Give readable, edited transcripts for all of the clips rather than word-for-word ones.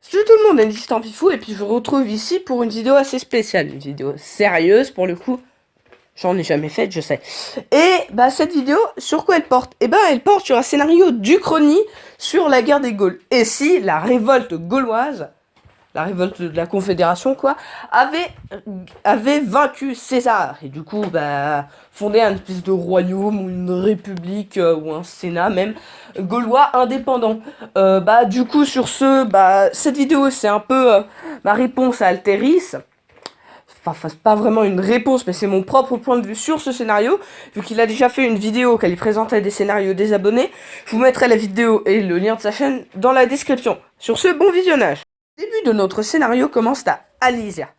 Salut tout le monde, Andy Pifou, et puis je vous retrouve ici pour une vidéo assez spéciale, une vidéo sérieuse pour le coup, j'en ai jamais faite, je sais. Et bah cette vidéo, sur quoi elle porte? Eh ben elle porte sur un scénario d'Uchronie sur la guerre des Gaules. Et si la révolte gauloise, la révolte de la Confédération quoi, avait vaincu César, et du coup bah fondé un espèce de royaume ou une république ou un sénat même gaulois indépendant. Bah du coup sur ce, bah cette vidéo c'est un peu ma réponse à Alteris. Enfin, c'est pas vraiment une réponse, mais c'est mon propre point de vue sur ce scénario, vu qu'il a déjà fait une vidéo qu'elle présentait des scénarios des abonnés. Je vous mettrai la vidéo et le lien de sa chaîne dans la description. Sur ce, bon visionnage. Le début de notre scénario commence à Alésia,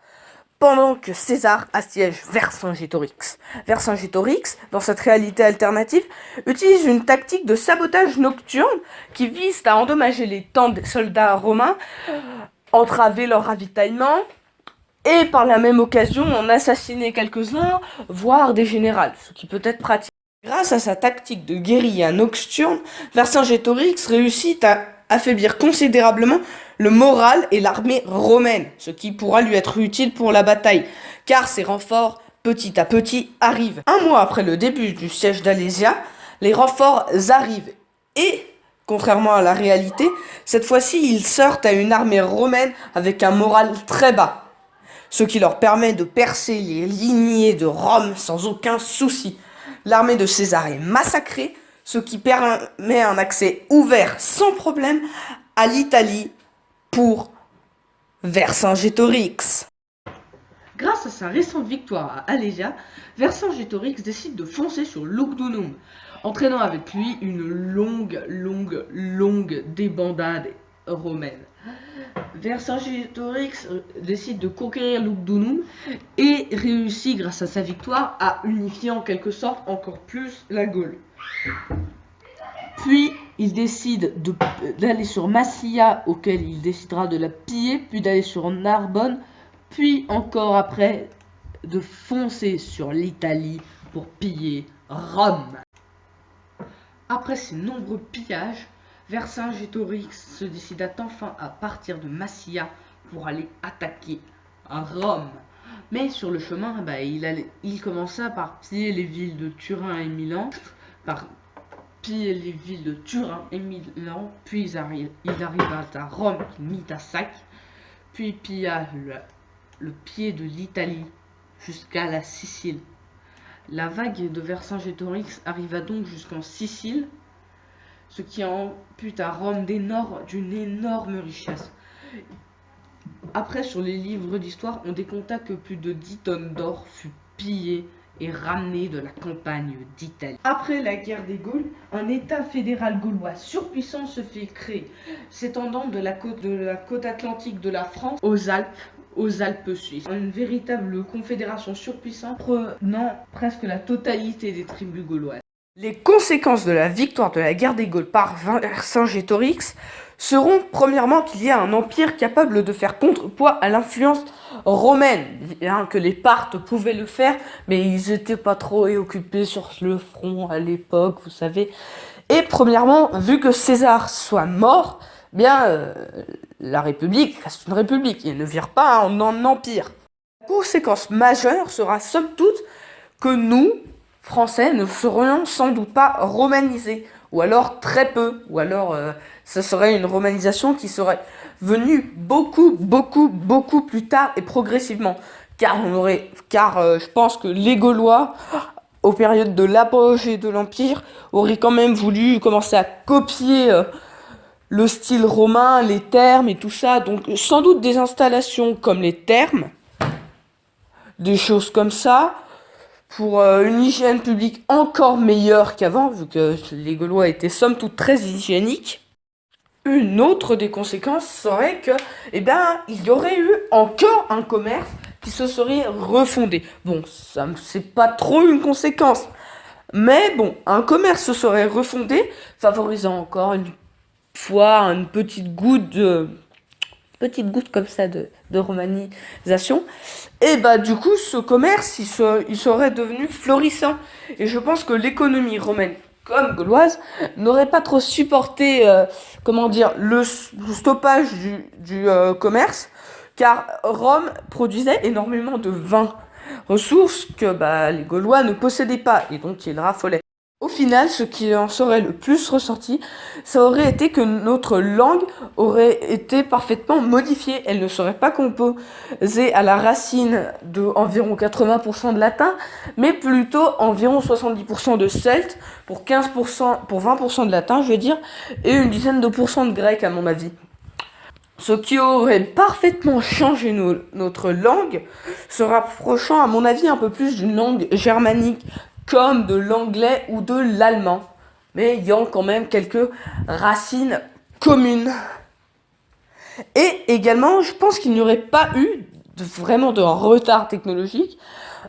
pendant que César assiège Vercingétorix. Vercingétorix, dans cette réalité alternative, utilise une tactique de sabotage nocturne qui vise à endommager les tentes des soldats romains, entraver leur ravitaillement, et par la même occasion en assassiner quelques-uns, voire des généraux, ce qui peut être pratique. Grâce à sa tactique de guérilla nocturne, Vercingétorix réussit à affaiblir considérablement le moral et l'armée romaine, ce qui pourra lui être utile pour la bataille, car ses renforts, petit à petit, arrivent. Un mois après le début du siège d'Alésia, les renforts arrivent et, contrairement à la réalité, cette fois-ci ils sortent à une armée romaine avec un moral très bas, ce qui leur permet de percer les lignées de Rome sans aucun souci. L'armée de César est massacrée, ce qui permet un accès ouvert sans problème à l'Italie pour Vercingétorix. Grâce à sa récente victoire à Alésia, Vercingétorix décide de foncer sur Lugdunum, entraînant avec lui une longue débandade romaine. Vercingétorix décide de conquérir Lugdunum et réussit grâce à sa victoire à unifier en quelque sorte encore plus la Gaule. Puis il décide d'aller sur Massilia, auquel il décidera de la piller, puis d'aller sur Narbonne, puis encore après de foncer sur l'Italie pour piller Rome. Après ces nombreux pillages, Vercingétorix se décida enfin à partir de Massilia pour aller attaquer Rome. Mais sur le chemin, il commença par piller les villes de Turin et Milan, puis il arriva à Rome qu'il mit à sac, puis pilla le pied de l'Italie jusqu'à la Sicile. La vague de Vercingétorix arriva donc jusqu'en Sicile, ce qui ampute à Rome d'une énorme richesse. Après, sur les livres d'histoire, on décompta que plus de 10 tonnes d'or fut pillées et ramenées de la campagne d'Italie. Après la guerre des Gaules, un état fédéral gaulois surpuissant se fait créer, s'étendant de la côte atlantique de la France aux Alpes suisses. Une véritable confédération surpuissante prenant presque la totalité des tribus gauloises. Les conséquences de la victoire de la guerre des Gaules par Vercingétorix seront premièrement qu'il y a un empire capable de faire contrepoids à l'influence romaine, bien que les Parthes pouvaient le faire, mais ils étaient pas trop occupés sur le front à l'époque, vous savez. Et premièrement, vu que César soit mort, la République reste une République, il ne vire pas en empire. La conséquence majeure sera somme toute que nous, Français, ne serions sans doute pas romanisés, ou alors très peu, ou alors ce serait une romanisation qui serait venue beaucoup plus tard et progressivement, car je pense que les Gaulois, aux périodes de l'apogée de l'Empire, auraient quand même voulu commencer à copier le style romain, les thermes et tout ça, donc sans doute des installations comme les thermes, des choses comme ça, pour une hygiène publique encore meilleure qu'avant, vu que les Gaulois étaient somme toute très hygiéniques. Une autre des conséquences serait que, il y aurait eu encore un commerce qui se serait refondé. Bon, ça c'est pas trop une conséquence, mais bon, un commerce se serait refondé, favorisant encore une fois une petite goutte comme ça de romanisation, et du coup ce commerce il serait devenu florissant, et je pense que l'économie romaine comme gauloise, n'auraient pas trop supporté, comment dire, le stoppage du commerce, car Rome produisait énormément de vin, ressources que les Gaulois ne possédaient pas et dont ils raffolaient. Au final, ce qui en serait le plus ressorti, ça aurait été que notre langue aurait été parfaitement modifiée. Elle ne serait pas composée à la racine de environ 80% de latin, mais plutôt environ 70% de celte, pour 15%, pour 20% de latin, je veux dire, et une dizaine de pourcents de grec à mon avis. Ce qui aurait parfaitement changé notre langue, se rapprochant à mon avis un peu plus d'une langue germanique, comme de l'anglais ou de l'allemand, mais ayant quand même quelques racines communes. Et également, je pense qu'il n'y aurait pas eu vraiment de retard technologique.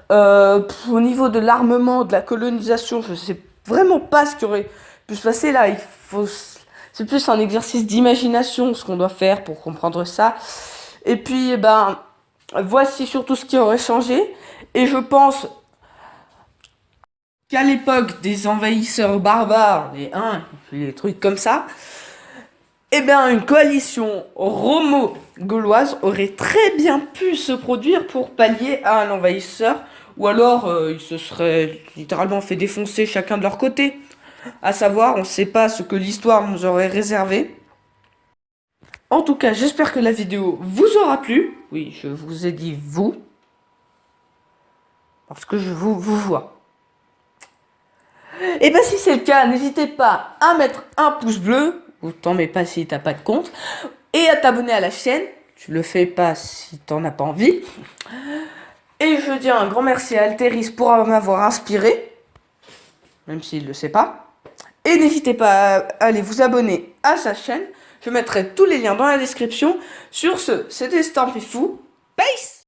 Au niveau de l'armement, de la colonisation, je ne sais vraiment pas ce qui aurait pu se passer là. C'est plus un exercice d'imagination ce qu'on doit faire pour comprendre ça. Et puis, voici surtout ce qui aurait changé. Et je pense qu'à l'époque des envahisseurs barbares, les Huns, les trucs comme ça, une coalition romo-gauloise aurait très bien pu se produire pour pallier à un envahisseur, ou alors ils se seraient littéralement fait défoncer chacun de leur côté. À savoir, on ne sait pas ce que l'histoire nous aurait réservé. En tout cas, j'espère que la vidéo vous aura plu. Oui, je vous ai dit vous, parce que je vous vois. Et si c'est le cas, n'hésitez pas à mettre un pouce bleu, ou t'en mets pas si t'as pas de compte, et à t'abonner à la chaîne. Tu le fais pas si t'en as pas envie. Et je dis un grand merci à Alteris pour m'avoir inspiré, même s'il le sait pas. Et n'hésitez pas à aller vous abonner à sa chaîne. Je mettrai tous les liens dans la description. Sur ce, c'était Stampy Fou. Peace!